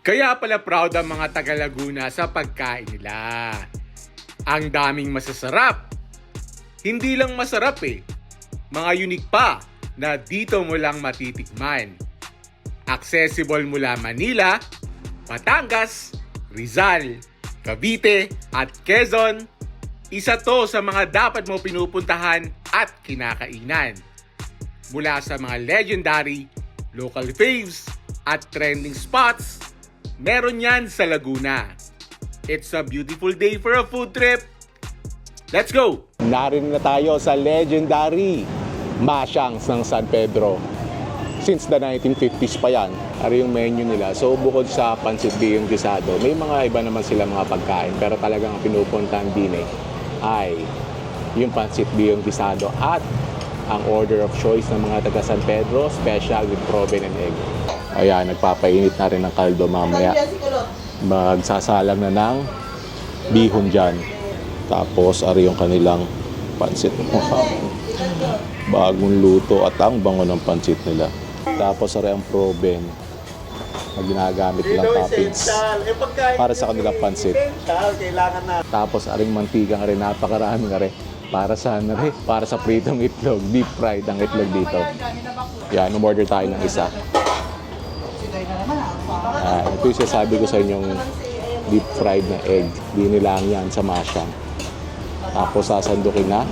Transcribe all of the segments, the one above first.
Kaya pala proud ang mga taga Laguna sa pagkain nila. Ang daming masasarap. Hindi lang masarap mga unique pa na dito mo lang matitikman. Accessible mula Manila, Batangas, Rizal, Cavite at Quezon. Isa to sa mga dapat mo pinupuntahan at kinakainan. Mula sa mga legendary, local faves at trending spots, meron yan sa Laguna. It's a beautiful day for a food trip. Let's go! Narin na tayo sa legendary Masyangs ng San Pedro. Since the 1950s pa yan, ari yung menu nila. So bukod sa pancit bihon gisado, may mga iba naman sila mga pagkain. Pero talagang ang pinupuntahan din ay yung pancit bihon gisado at ang order of choice ng mga taga San Pedro, special with proben and egg. Ayan, nagpapainit na rin ng kaldo mamaya. Magsasalang na ng bihon dyan. Tapos, ari yung kanilang pancit. Bagong luto at ang bango ng pancit nila. Tapos, ari ang proben na ginagamit nilang toppings para sa kanilang pancit. Tapos, aring mantigang rin, napakaraming rin. Para sa para sa pritong itlog, deep fried ang itlog dito. Yan, umorder tayo ng isa. Ito yung sasabi ko sa inyong deep fried na egg. Dinilang yan sa masyang. Tapos sasandukin na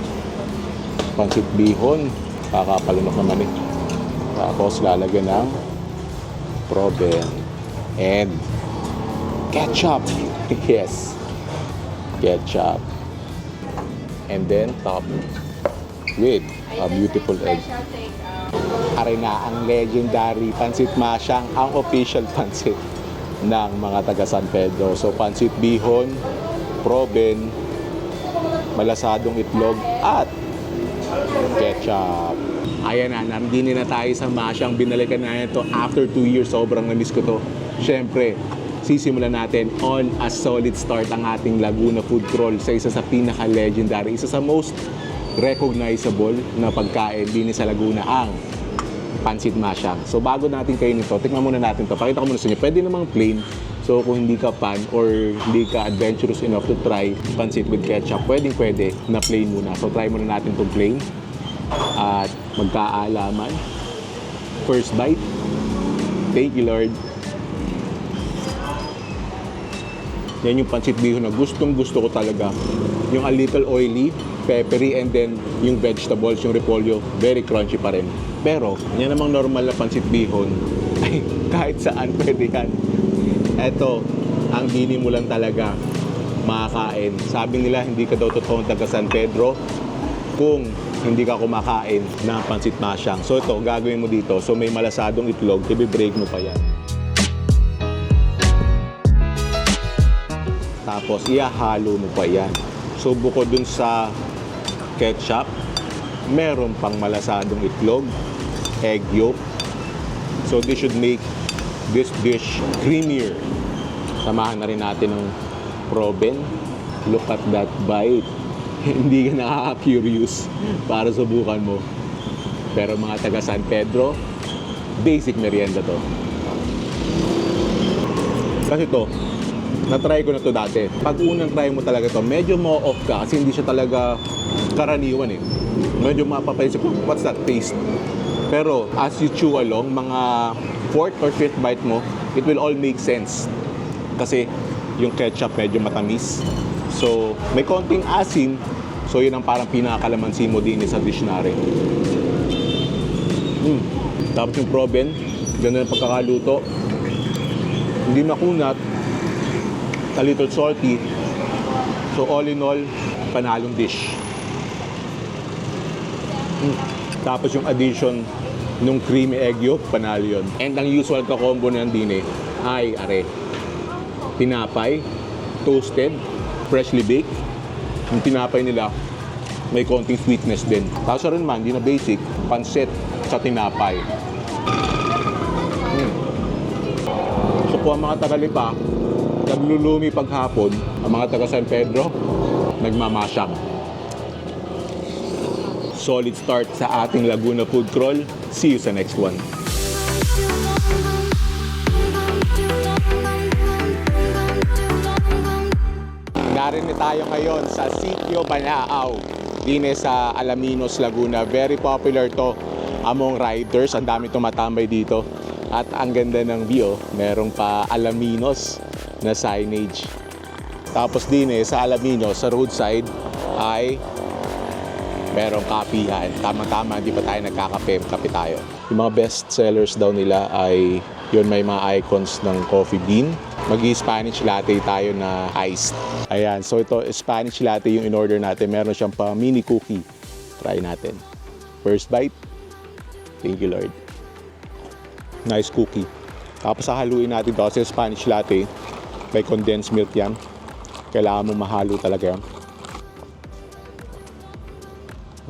pancit bihon. Kakapalinok naman Tapos lalagyan ng proben and ketchup. Yes, ketchup. And then top with a beautiful egg. Ari na ang legendary pancit masyang, ang official pancit ng mga taga San Pedro. So pancit bihon, proben, malasadong itlog at ketchup. Ayan na, nandini na tayo sa masyang. Binalikan na ito after 2 years. Sobrang na-miss ko to. Siyempre, sisimulan natin on a solid start ang ating Laguna food crawl sa isa sa pinaka-legendary, isa sa most recognizable na pagkain din sa Laguna, ang pancit masyang. So bago natin kainin ito, tikman muna natin to. Pakita ko muna sa inyo. Pwede namang plain. So kung hindi ka fan or hindi ka adventurous enough to try pancit with ketchup, pwede na plain muna. So try muna natin itong plain. At magkaalaman. First bite. Thank you, Lord. Yan yung pancit bihon na gustong gusto ko talaga. Yung a little oily, peppery, and then yung vegetables, yung repolyo, very crunchy pa rin. Pero, yan namang normal na pancit bihon, ay kahit saan pwede yan. Eto, ang dini mo lang talaga makakain. Sabi nila, hindi ka daw totoong taga San Pedro kung hindi ka kumakain ng pancit masyang. So ito, gagawin mo dito. So may malasadong itlog, i-break mo pa yan. Tapos, ihahalo mo pa yan. So, bukod dun sa ketchup, meron pang malasadong itlog, egg yolk. So, this should make this dish creamier. Samahan na rin natin ng proben. Look at that bite. Hindi ka nakaka-curious para subukan mo. Pero mga taga San Pedro, basic merienda to. Kasi to, na-try ko na to dati. Pag unang try mo talaga to, medyo mo off ka kasi hindi siya talaga karaniwan Medyo mapapaisip ko, what's that taste? Pero as you chew along, mga 4th or 5th bite mo, it will all make sense. Kasi yung ketchup medyo matamis. So, may konting asim. So, yun ang parang pinakalamansi mo din sa dish na rin. Tapos yung proben, ganda ng pagkakaluto. Hindi makunat. A little salty. So all in all, panalong dish. Tapos yung addition nung creamy egg yolk, panalo yun. And ang usual ka-combo na din ay tinapay, toasted, freshly baked. Yung tinapay nila, may konting sweetness din. Tapos rin man, hindi na basic, pancit sa tinapay. So kung ang mga Tagalipa, naglulumi paghapon, ang mga taga San Pedro, nagmamasyang. Solid start sa ating Laguna food crawl. See you sa next one. Narinig tayo ngayon sa Sitio Banaaw, dine sa Alaminos, Laguna. Very popular to among riders. Ang dami tumatambay dito. At ang ganda ng view, merong pa Alaminos na signage. Tapos dine sa Alaminos, sa roadside, ay merong kapihan. Tama-tama, hindi pa tayo nagkakape. Kape tayo. Yung mga best sellers daw nila ay yun, may mga icons ng coffee bean. Mag-Spanish latte tayo na iced. Ayan, so ito Spanish latte yung in-order natin. Meron siyang pa mini cookie. Try natin. First bite. Thank you, Lord. Nice cookie. Tapos hahaluin natin ito kasi Spanish latte. May condensed milk yan. Kailangan mo mahalo talaga yan.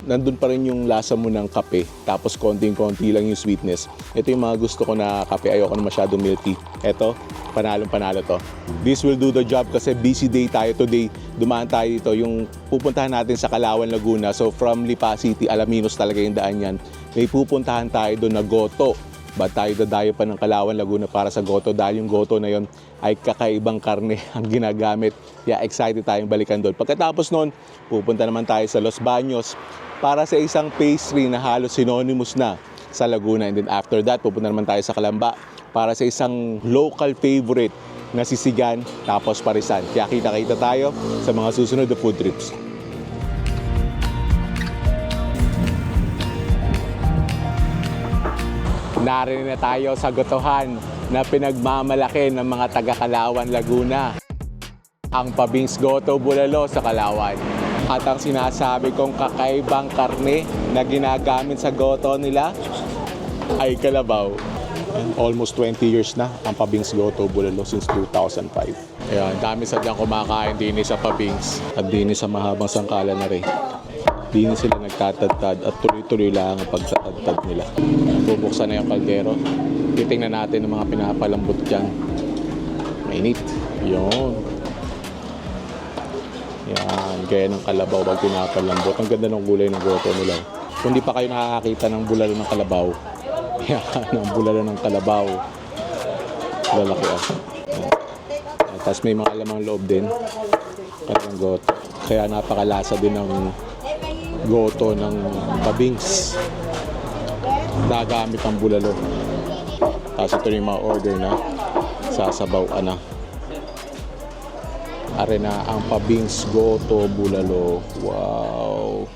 Nandun pa rin yung lasa mo ng kape, tapos konting-konti lang yung sweetness. Ito yung mga gusto ko na kape, ayoko na masyadong milky. Ito, panalong-panalo to. This will do the job kasi busy day tayo today. Dumaan tayo dito, yung pupuntahan natin sa Calauan, Laguna. So from Lipa City, Alaminos talaga yung daan yan. May pupuntahan tayo doon na Goto. Ba tayo dadayo pa ng Calauan, Laguna para sa Goto dahil yung Goto na yon ay kakaibang karne ang ginagamit. Kaya excited tayong balikan doon. Pagkatapos noon, pupunta naman tayo sa Los Baños para sa isang pastry na halos synonymous na sa Laguna. And then after that, pupunta naman tayo sa Calamba para sa isang local favorite na sisigan tapos parisan. Kaya kita-kita tayo sa mga susunod na food trips. Narinig na tayo sa gotohan na pinagmamalaki ng mga taga-Calauan, Laguna. Ang Pabings Goto Bulalo sa Calauan. At ang sinasabi kong kakaibang karne na ginagamit sa goto nila ay kalabaw. Almost 20 years na ang Pabings Goto Bulalo since 2005. Ayan, dami sadyang kumakain din sa Pabings at din sa mahabang sangkala na rin. Din sila nagtatadtad at tuloy-tuloy lang ang pagtatadtad nila. Bubuksan na yung kaldero. Titingnan natin ang mga pinapalambot dyan. Mainit. Yun. Yan, gaya ng kalabaw pag pinapalambot. Ang ganda ng gulay ng goto nila. Kung di pa kayo nakakakita ng bulalo ng kalabaw, yan, ang bulalo ng kalabaw. Lalaki ah. Tapos may mga lamang loob din. Kaya goto. Kaya napakalasa din ng goto ng Pabings. Nagamit ang bulalo. Tapos ito yung mga order na sasabaw na. Arena ang Pabings Goto Bulalo. Wow.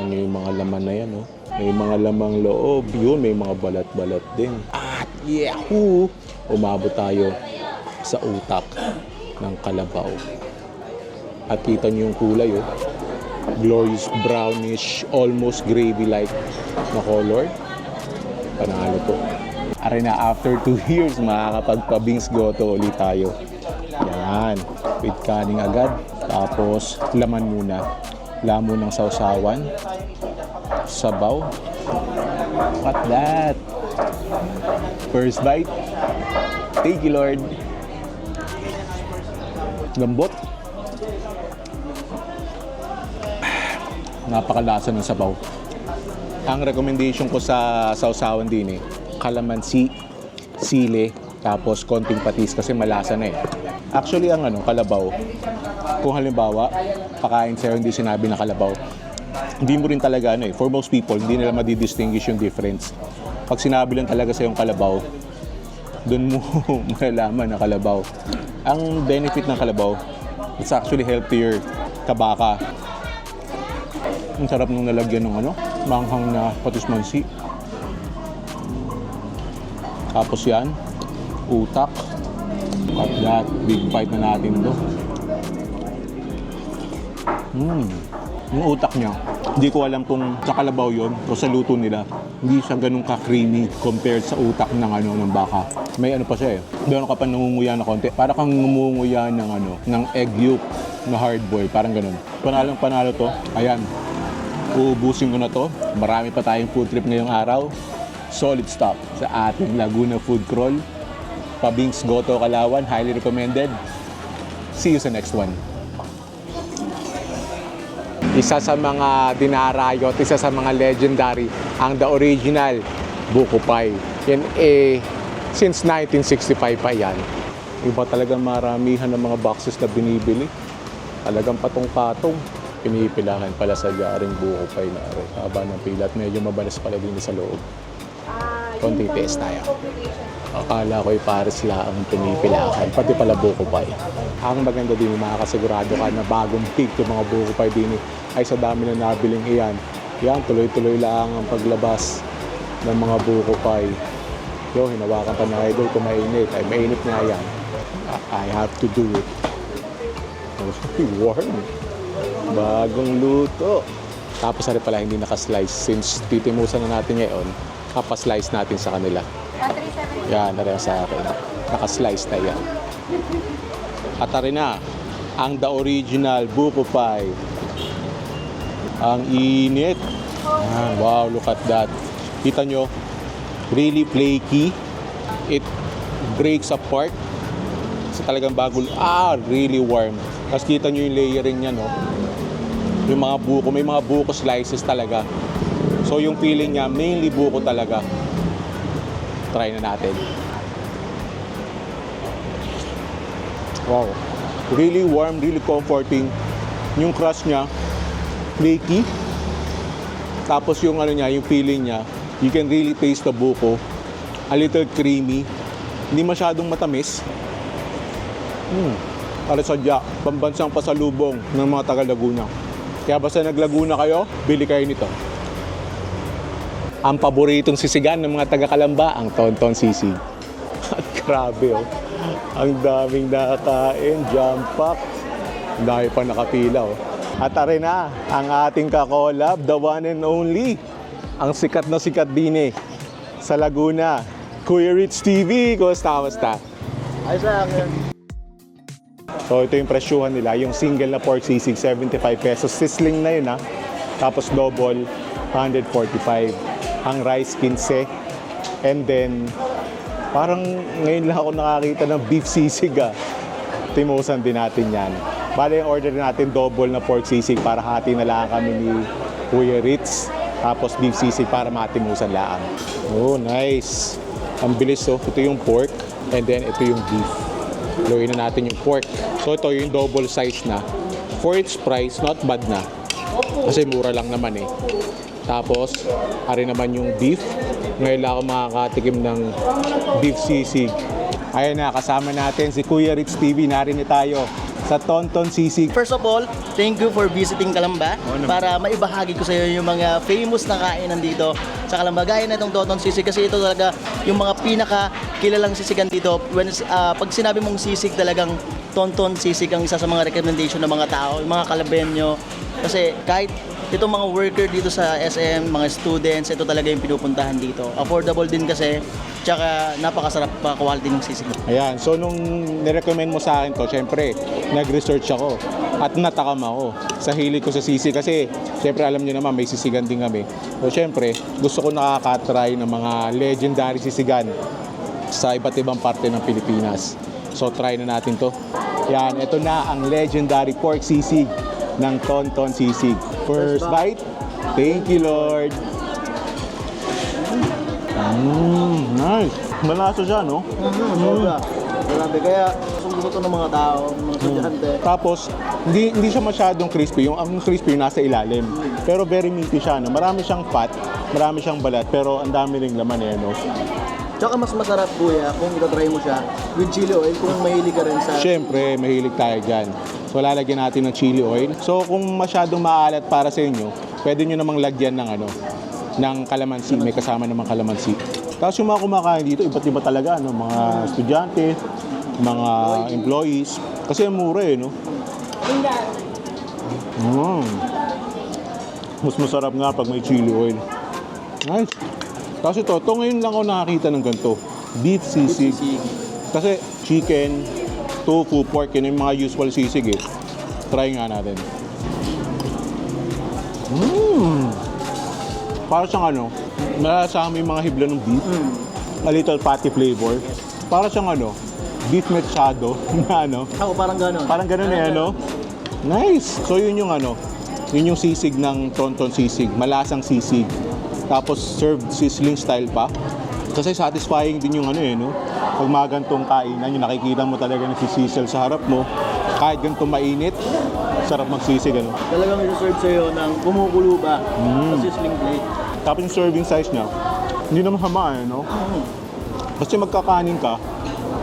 Ano yung mga laman na yan, oh? May mga lamang loob. Yun, may mga balat-balat din. At yahoo! Umabot tayo sa utak ng kalabaw. At kita nyo yung kulay, oh. Glorious brownish, almost gravy-like na color. Panalo to. Arena, after 2 years, makakapag-Pabings Goto ulit tayo. Yan. With kaning agad. Tapos, laman muna. Lamon ng sausawan. Sabaw. What that? First bite. Thank you, Lord. Lambot. Napakalasa ng sabaw. Ang recommendation ko sa sausawan din kalamansi, sili, tapos konting patis kasi malasa na eh. Actually, ang kalabaw, kung halimbawa, pakain sa'yo hindi sinabi na kalabaw, hindi mo rin talaga for most people, hindi nila madidistinguish yung difference. Pag sinabi lang talaga sa'yo yung kalabaw, doon mo malalaman na kalabaw. Ang benefit ng kalabaw, it's actually healthier kabaka. Ang sarap nung nalagyan ng manghang na patis-mansi. Tapos yan, utak. At that, big bite na natin to. Yung utak niya, hindi ko alam kung sa kalabaw yun o sa luto nila. Hindi siya ganun ka-creamy compared sa utak ng baka. May pa siya eh. Doon ka pa nangunguya na konti. Para kang nangunguya ng egg yolk na hard boil. Parang ganun. Panalong panalo to. Ayan. Uubusin ko na to. Marami pa tayong food trip ngayong araw. Solid stop sa ating Laguna Food Crawl. Pabings Goto Calauan, highly recommended. See you sa next one. Isa sa mga dinarayo at isa sa mga legendary ang the original Buko Pie. Yan since 1965 pa yan. Iba talagang maramihan ng mga boxes na binibili. Talagang patong-patong. Pinipilahan pala sa jaring buko pie na rin. Haba ng pila at medyo mabalas pala din sa loob. Konting test tayo. Akala ko'y pares lang ang pinipilahan, pati pala buko pie. Ang maganda din, makakasigurado ka na bagong big yung mga buko pie din ay sa dami na nabiling iyan. Yan, tuloy-tuloy lang ang paglabas ng mga buko pie. Yo, hinawakan pa na idol kung mainit. Ay, mainit nga yan. I have to do it. Warm. Bagong luto. Tapos na rin pala hindi nakaslice. Since titimusan na natin ngayon, kapaslice natin sa kanila. Yan, narin sa akin. Nakaslice na yan. At rin na, ang the original buko pie. Ang init. Ah, wow, look at that. Kita nyo, really flaky. It breaks apart. So talagang bago, really warm. Tapos kita nyo yung layering niya, no? Yung mga buko, may mga buko slices talaga. So yung feeling niya, mainly buko talaga. Try na natin. Wow. Really warm, really comforting. Yung crust niya, flaky. Tapos yung ano niya, yung feeling niya, you can really taste the buko. A little creamy. Hindi masyadong matamis. Para sadya, pambansang pasalubong ng mga taga-Laguna. Kaya basta nag-Laguna kayo, bili kayo nito. Ang paboritong sisigan ng mga taga-Kalamba, ang Tonton Sisig. At grabe oh. Ang daming nakakain, jam pack. Dahil pa nakapila oh. At tari na, ang ating kakolab, the one and only. Ang sikat na sikat din sa Laguna. Kuya Rich TV, kumusta? Ay sa akin. So ito yung presyuhan nila, yung single na pork sisig, 75 pesos. Sizzling na yun ha. Tapos double, 145. Ang rice, 15. And then, parang ngayon lang ako nakakita ng beef sisig ah. Timusan din natin yan. Bale yung order natin, double na pork sisig para hati na lang kami ni Kuya Ritz. Tapos beef sisig para matimusan lang. Oh, nice. Ang bilis oh. Ito yung pork and then ito yung beef. Luin na natin yung pork. So ito yung double size na. For its price, not bad na. Kasi mura lang naman eh. Tapos, ari naman yung beef. Ngayon lang ako makakatikim ng beef sisig. Ayun na, kasama natin si Kuya Rich TV. Narinig tayo sa Tonton Sisig. First of all, thank you for visiting Kalamba para maibahagi ko sa iyo yung mga famous na kainan dito sa Kalamba. Gaya na itong Tonton Sisig kasi ito talaga yung mga pinaka kilalang sisigan dito. Pag sinabi mong sisig talagang Tonton Sisig ang isa sa mga recommendation ng mga tao, yung mga Kalabenyo. Kasi kahit itong mga worker dito sa SM, mga students, ito talaga yung pinupuntahan dito. Affordable din kasi, tsaka napakasarap pa quality ng sisig. Ayan, so nung nirecommend mo sa akin to, syempre, nag-research ako at natakam ako sa hilig ko sa sisig kasi syempre alam niyo naman may sisigan din kami. So syempre, gusto ko nakaka-try ng mga legendary sisigan sa iba't ibang parte ng Pilipinas. So try na natin to. Yan, ito na ang legendary pork sisig ng Tonton Sisig. First bite. Thank you, Lord. Nice. Malasa siya, no? Grabe, kaya gusto to ng mga tao, mga estudyante. Tapos, hindi siya masyadong crispy. Yung ang crispy nasa ilalim. Pero very meaty siya, no? Marami siyang fat, marami siyang balat, pero ang dami ring laman eh, no? Tsaka mas masarap kuya kung itatry mo siya with chili oil kung mahilig ka rin sa... Siyempre, mahilig tayo dyan. So, lalagyan natin ng chili oil. So, kung masyadong maalat para sa inyo, pwede nyo namang lagyan ng ng kalamansi. May kasama namang kalamansi. Tapos yung mga kumakain dito, iba't iba talaga, no? Mga estudyante, mga employees. Kasi mura eh, no? Mas masarap nga pag may chili oil. Nice. Tapos ito ngayon lang ako nakakita ng ganito. Beef sisig. Kasi chicken, tofu, pork, yun yung mga usual sisig eh. Try nga natin. Para siyang malasama yung mga hibla ng beef. A little fatty flavor. Para siyang beef mechado na Ako parang gano'n. Parang gano'n eh, Nice! So yun yung yun yung sisig ng Tonton Sisig. Malasang sisig. Tapos served sizzling style pa. Kasi satisfying din yung pag mga gantong kainan, yung nakikita mo talaga nagsisizzle sa harap mo. Kahit ganito mainit, Sarap magsisig, ano? Talagang isi-serve sa'yo ng kumukulo ba sa sizzling plate. Tapos yung serving size niya, hindi naman hama, no? Kasi magkakanin ka,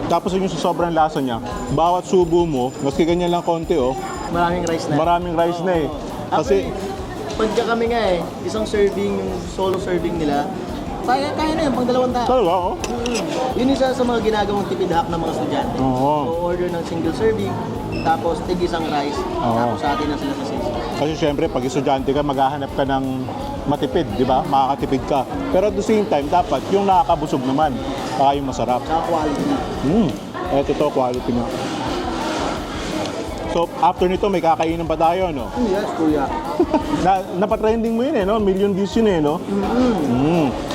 tapos yung sa sobrang lasa niya, bawat subo mo, maski ganyan lang konti, oh, Maraming rice na. maraming rice na eh. Kasi, Pagka kami nga isang serving, yung solo serving nila, kaya na yun, pang 2 tao. talaga, oh. Yun isa sa mga ginagawang tipid hack ng mga estudyante. Oo. So, order ng single serving, tapos tig-isang rice, tapos sa atin na sila sa sisig. Kasi syempre, pag estudyante ka, maghahanap ka ng matipid, di ba? Makakatipid ka. Pero at the same time, dapat yung nakakabusog naman, saka yung masarap. Sa quality. Eto to, quality nga. So, after nito, may kakainin pa tayo, no? Yes, kuya. Napatrending mo yun, eh, no? Million views yun, eh, no?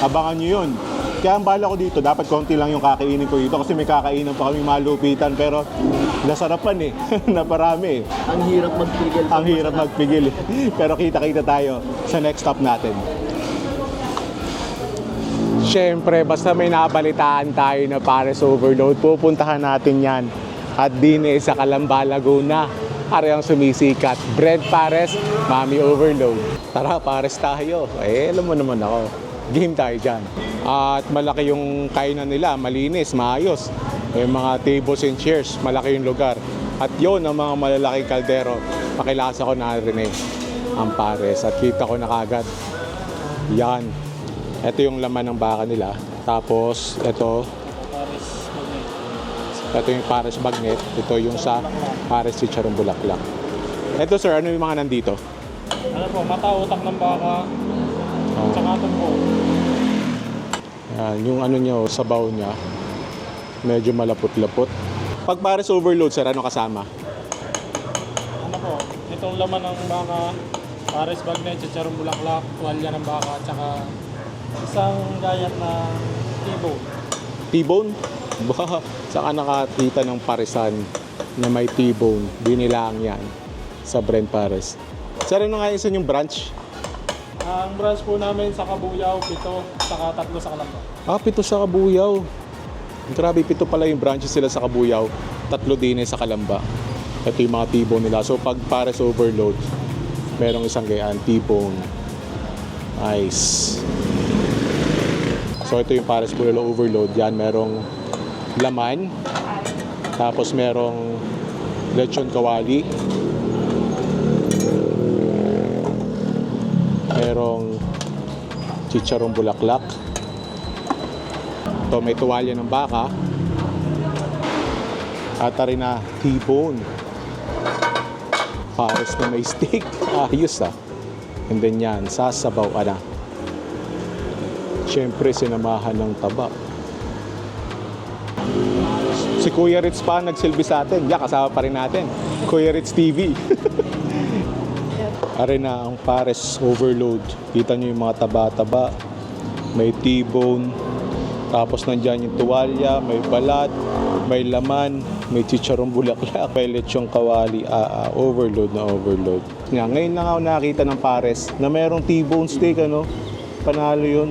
Abangan nyo yun. Kaya ang bala ko dito, dapat konti lang yung kakainin ko dito kasi may kakainan pa kami malupitan, pero nasarapan, eh. Naparami, eh. Ang hirap magpigil. Ang hirap magpigil, eh. Pero kita-kita tayo sa next stop natin. Siyempre, basta may nabalitaan tayo na Pares Overload, pupuntahan natin yan. At din sa Calamba, Laguna. Areang sumisikat. Bread Pares, Mami Overload. Tara, Pares tayo. Alam mo naman ako. Game tayo dyan. At malaki yung kainan nila. Malinis, maayos. Yung mga tables and chairs, malaki yung lugar. At yun, ang mga malalaking kaldero. Pakilasa ko na rin ang Pares. At kita ko na kagad. Yan. Ito yung laman ng baka nila. Tapos, ito yung Pares Bagnet. Ito yung sa Pares Chicharong Bulaklak. Ito sir, ano yung mga nandito? Ano po, mata, utak ng baka, tsaka ito po. Yan, yung ano nyo, sabaw niya. Medyo malapot-lapot. Pag Pares Overload sir, ano kasama? Ano po, itong laman ng baka, Pares Bagnet, Chicharong Bulaklak, tuwalya ng baka, tsaka isang gayat na T-bone. T-bone? Ba, saan nakakita ng parisan na may T-bone? Binilang yan sa Brent Pares. Sir, ano nga isa yung branch? Ang branch po namin sa Kabuyaw, 7, saka 3 sa Calamba. 7 sa Kabuyaw. Grabe, 7 pala yung branches sila sa Kabuyaw. 3 din sa Calamba. Ito yung mga T-bone nila. So pag Pares Overload, merong isang gayaan, T-bone. Nice. So ito yung Pares Overload. Yan, merong laman. Tapos merong lechon kawali. Merong chicharong bulaklak. Ito may tuwalya ng baka. At rin na T-bone. Pares na may steak. Ayos ah. And then yan, sasabaw ka na. Siyempre, sinamahan ng taba. Si Kuya Ritz pa nagsilbi sa atin. Yeah, kasama pa rin natin. Kuya Ritz TV. Are na ang Pares Overload. Kita nyo yung mga taba-taba. May T-bone. Tapos nandyan yung tuwalya. May balat. May laman. May chicharong bulaklak. May lechong kawali. Overload na overload. Ngayon lang ako nakakita ng Pares na mayroong T-bone steak. Ano? Panalo yun.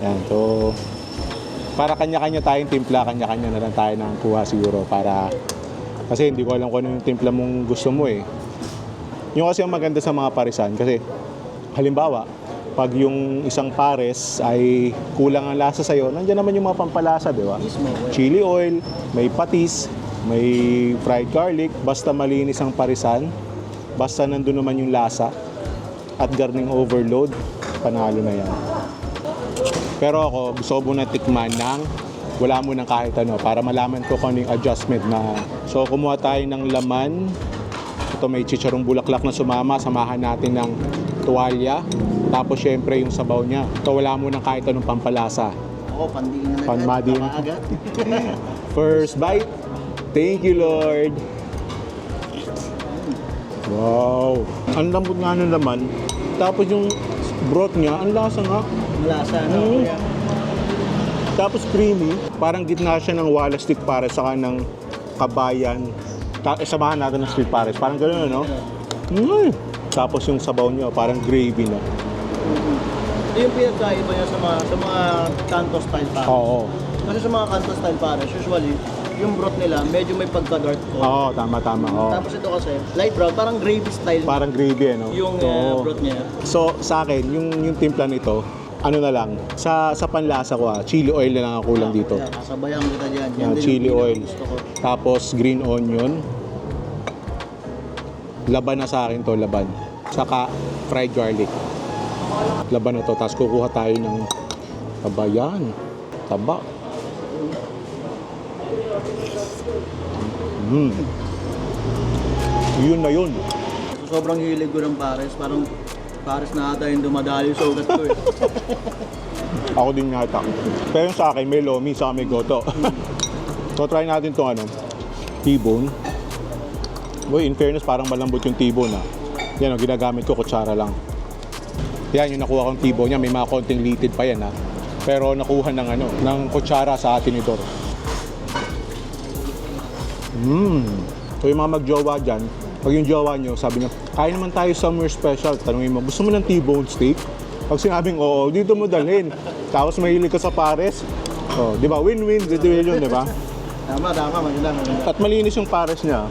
Yan. So, para kanya-kanya tayong timpla, kanya-kanya na lang tayo ng kuha siguro para kasi hindi ko alam kung ano yung timpla mong gusto mo eh. Yung kasi ang maganda sa mga parisan kasi halimbawa, pag yung isang pares ay kulang ang lasa sa'yo, nandiyan naman yung mga pampalasa, di ba? Chili oil, may patis, may fried garlic, basta malinis ang parisan, basta nandun naman yung lasa at garning overload, panalo na yan. Pero ako, gusto ko muna tikman ng wala mo ng kahit ano para malaman ko kung ano yung adjustment na. So, kumuha tayo ng laman. Ito may chicharong bulaklak na sumama. Samahan natin ng tuwalya. Tapos, syempre, yung sabaw niya. Ito, wala mo ng kahit anong pampalasa. Oo, panding na Panmading. agad. First bite. Thank you, Lord. Wow. Ang lambot nga ng laman. Tapos yung broth niya, ang lasa nga. Malasa, no? Kuya? Tapos creamy, parang gitna siya ng wala stick pares saka ng kabayan. Samahan natin ng street pares. Parang gano'n, no? Tapos yung sabaw niya, parang gravy na. Ito yung pinagkaiba niya sa mga kanto style pares. Oo. Kasi sa mga kanto style pares, usually, yung broth nila, medyo may pagka-dark. Oo, tama. Oo. Tapos ito kasi, light brown, parang gravy style Parang gravy, ano? yung Oo. broth niya. So, sa akin, yung timpla nito, ano na lang, sa panlasa ko chili oil na lang ang kulang dito. Yeah, kasabayan kita dyan. Yan Yan, din chili yung oil. gusto ko. Tapos green onion. Laban na sa akin to, laban. Saka fried garlic. Laban na to. Tapos kukuha tayo ng tabayan. Taba. Yun na yun. Sobrang hilig ko ng pares. Parang pares na ata yung dumadali sa ugat ko eh. Ako din yata. Pero yung sa akin, may lomi, saka may goto. So try natin tong T-bone. Boy, in fairness, parang malambot yung T-bone Yan ginagamit ko, kutsara lang. Yan, yung nakuha kong T-bone niya, may mga konting litid pa yan Pero nakuha ng kutsara sa tinidor. So yung mga magjowa dyan, pag yung jowa nyo, sabi niya, kaya naman tayo summer special. Tanungin mo, gusto mo ng T-bone steak? Pag sinabing, oo, dito mo dalhin. Tapos mahilig ka sa pares. Oh, di ba? Win-win situation, di ba? Tama, maganda. At malinis yung pares niya.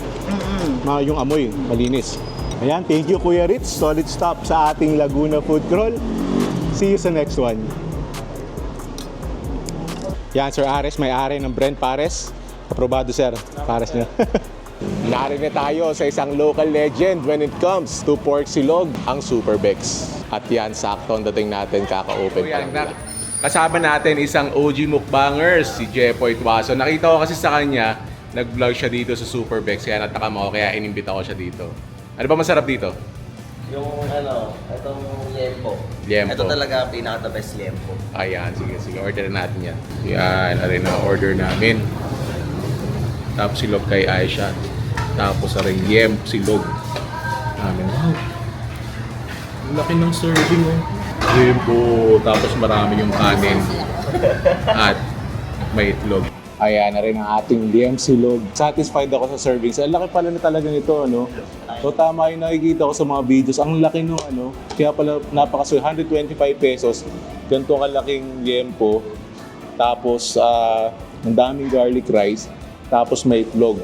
Yung amoy, malinis. Ayan, thank you Kuya Ritz. Solid stop sa ating Laguna Food Crawl. See you sa next one. Yan, Sir Ares, may-ari ng Brent Pares. Aprobado, sir. Pares niya. Narinig na tayo sa isang local legend when it comes to pork silog, ang Super Bex. At yan, sakto ang dating natin, kaka-open pa lang nila. Kasama natin isang OG mukbangers, si Jepoy Tuaso. Nakita ko kasi sa kanya, nag-vlog siya dito sa Super Bex, kaya natakam ako, kaya inimbita ko siya dito. Ano ba masarap dito? Yung itong liempo. Liempo. Ito talaga pinaka the best liempo. Ayan, sige, order natin yan. Yan, rin na order namin. Tapos silog kay Aisha. Tapos rin silog namin. Wow. Ang laki ng serving Yempo. Tapos marami yung kanin. At may itlog. Ayan na rin ang ating liam silog. Satisfied ako sa servings. Ang laki pala na talaga nito, So tama yung nakikita ko sa mga videos. Ang laki nung Kaya pala napakasulit. 125 pesos. Ganito kalaking liempo. Tapos ang daming garlic rice. Tapos may itlog.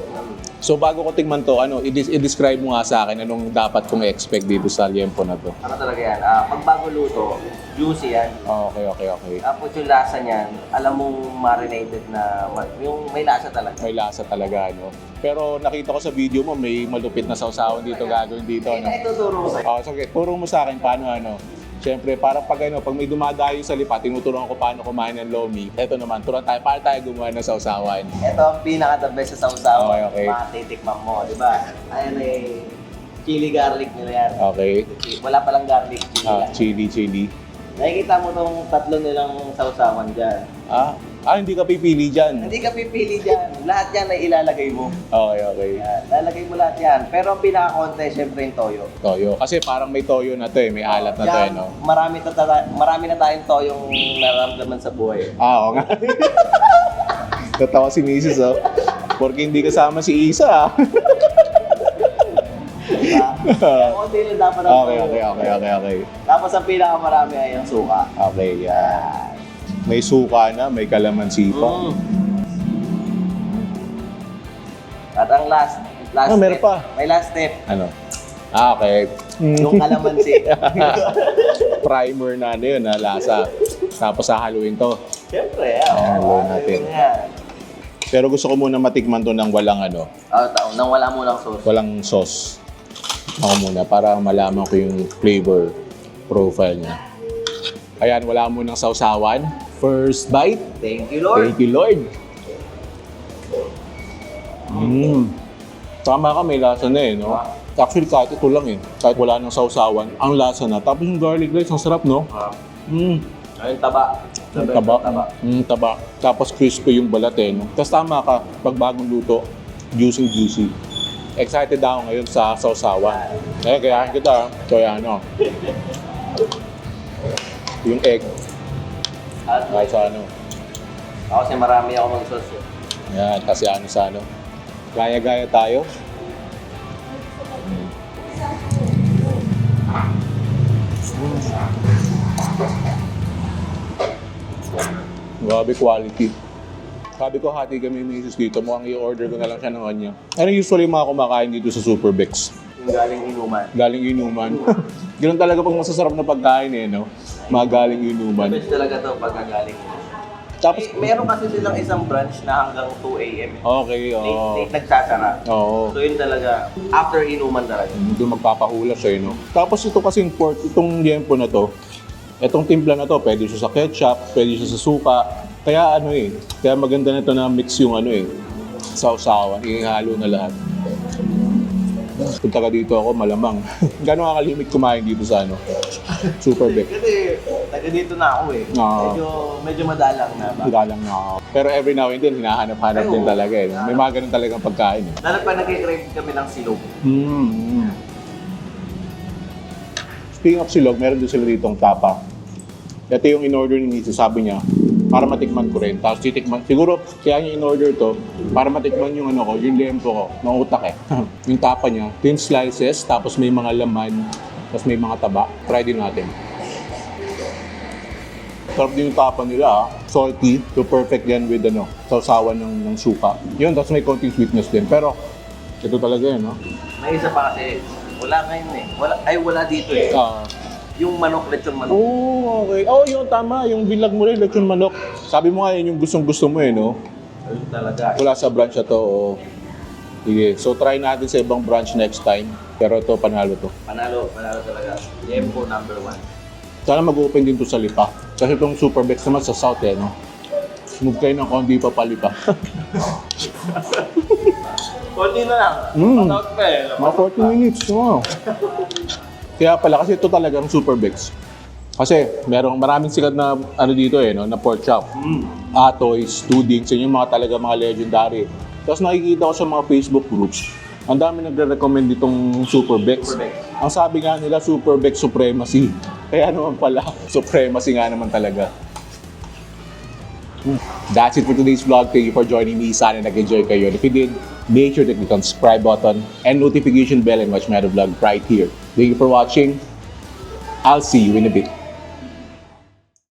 So bago ko tingnan to, i-describe mo nga sa akin anong dapat kong expect dito sa liempo na to. Ano talaga yan? Pag bago luto, juicy yan. Okay. Tapos yung lasa niyan, alam mong marinated na, yung may lasa talaga. May lasa talaga, Pero nakita ko sa video mo, may malupit na sausawan dito gagawin dito, Ituturo ko sa'yo. Sige, turo mo sa akin paano, Siyempre, para pag may dumadayo sa lipa, tinuturuan ko paano kumain ng lomi. Ito naman, turuan tayo, paano tayo gumawa ng sausawan. Ito ang pinaka the best sa sausawan. Okay. Matitikman mo, di ba? Ayan chili garlic nila yan. Okay. Wala palang garlic, chili lang. Chili. Nakikita mo tong tatlo nilang sausawan dyan. Hindi ka pipili dyan. Hindi ka pipili dyan. Lahat yan ay ilalagay mo. Okay. Yan. Lalagay mo lahat yan. Pero ang pinaka-konti, syempre yung toyo. Toyo. Kasi parang may toyo na to may alat na to Yan, marami na tayong toyong nararamdaman sa buhay. Oo nga. Tatawa si Mrs. Porque hindi kasama si Isa. Diba? Kaya konti lang dapat ang toyo. Okay. Tapos ang pinaka-marami ay yung suka. Okay, yan. May suka na, may kalamansi pa. At ang last meron step. pa. May last step. Ano? Okay. Yung kalamansi. Primer na yun, lasa. Tapos hahaluin to. Siyempre, haluin natin. Yan. Pero gusto ko muna matikman to ng walang Nang wala mo ng sauce. walang sauce. Ako muna, para malaman ko yung flavor profile niya. Ayan, wala mo ng sausawan. First bite. Thank you, Lord. Thank you, Lord. Tama ka, may lasa na Actually, kahit ito lang Kahit wala ng sausawan, ang lasa na. Tapos yung garlic rice, ang sarap, Ayun, taba. Taba. Tapos crispy yung balat, Tapos tama ka, pag bagong luto, juicy. Excited ako ngayon sa sausawan. Kaya kita, kaya yung egg. Kahit sa Ako kasi marami ako mag-sauce. Yan, kasi sa Gaya-gaya tayo. Grabe quality. Sabi ko, hati kami ni Mrs. dito. Mukhang i-order ko na lang siya ng kanya. Ano usually yung mga kumakain dito sa Super Bex? Yung galing inuman. Galing inuman. Ganun talaga pag masasarap na pagkain eh, no? Mga galing inuman. Best talaga to pag galing. Tapos, Meron kasi silang isang branch na hanggang 2 a.m. okay, oo. Late nagsasara. Oo. So yun talaga, after inuman talaga. Doon magpapahula siya, no? Tapos ito kasing pork, itong liempo na to, itong timpla na to, pwede siya sa ketchup, pwede siya sa suka. Kaya ano eh, kaya maganda na ito na mix yung ano eh, sausawan, ihalo na lahat. Punta ka dito ako, malamang. Gano'n kakalimit kumain dito sa ano? Super Beck. Kasi taga dito na ako eh. Medyo madalang na ba? Galang na ako. Pero every now and then, hinahanap-hanap din talaga eh. May mga ganun talagang pagkain eh. Lalo pa nag-crave kami ng silog. Speaking of silog, meron din sila ditong tapa. Ito yung in-order ni Nisa, sabi niya, para matikman ko rin. Tapos titikman, siguro kaya niya in-order to, para matikman yung ano ko, yung lempo ko, ng utak eh. Yung tapa niya, thin slices, tapos may mga laman, tapos may mga taba. Try din natin. Sarap din yung tapa nila, salty, so perfect yan with ano, sausawan ng suka. Yun, tapos may konting sweetness din. Pero, ito talaga yun, no? May isa pa kasi, wala ngayon eh. Wala dito eh. Yung manok, lechon manok. Oh, okay. Oh, yun, tama. Yung bilag mo rin, lechon manok. Sabi mo nga, yun yung gustong-gusto mo eh, no? Ayun talaga. Wala sa branch na to. Oh. Sige, so try natin sa ibang branch next time. Pero ito, panalo to. Panalo talaga. Liempo number 1. Sana mag-open din to sa Lipa. Kasi itong Super Bex naman sa South eh, no? Move kayo ng konti pa palipa. Konti na lang. Out pa eh. Mga 40 minutes, wow. Kaya pala, kasi ito talagang Super Bex. Kasi maraming sikat na ano dito eh, no? Na pork chop. Atoys, Tudings, yun yung mga talaga mga legendary. Tapos nakikita ko sa mga Facebook groups, ang dami nagre-recommend itong Super Bex. Ang sabi nga nila, Super Bex Supremacy. Kaya naman pala, Supremacy nga naman talaga. That's it for today's vlog. Thank you for joining me. Sana nag-enjoy kayo. If you did, make sure to click on subscribe button and notification bell and watch my other vlog right here. Thank you for watching. I'll see you in a bit.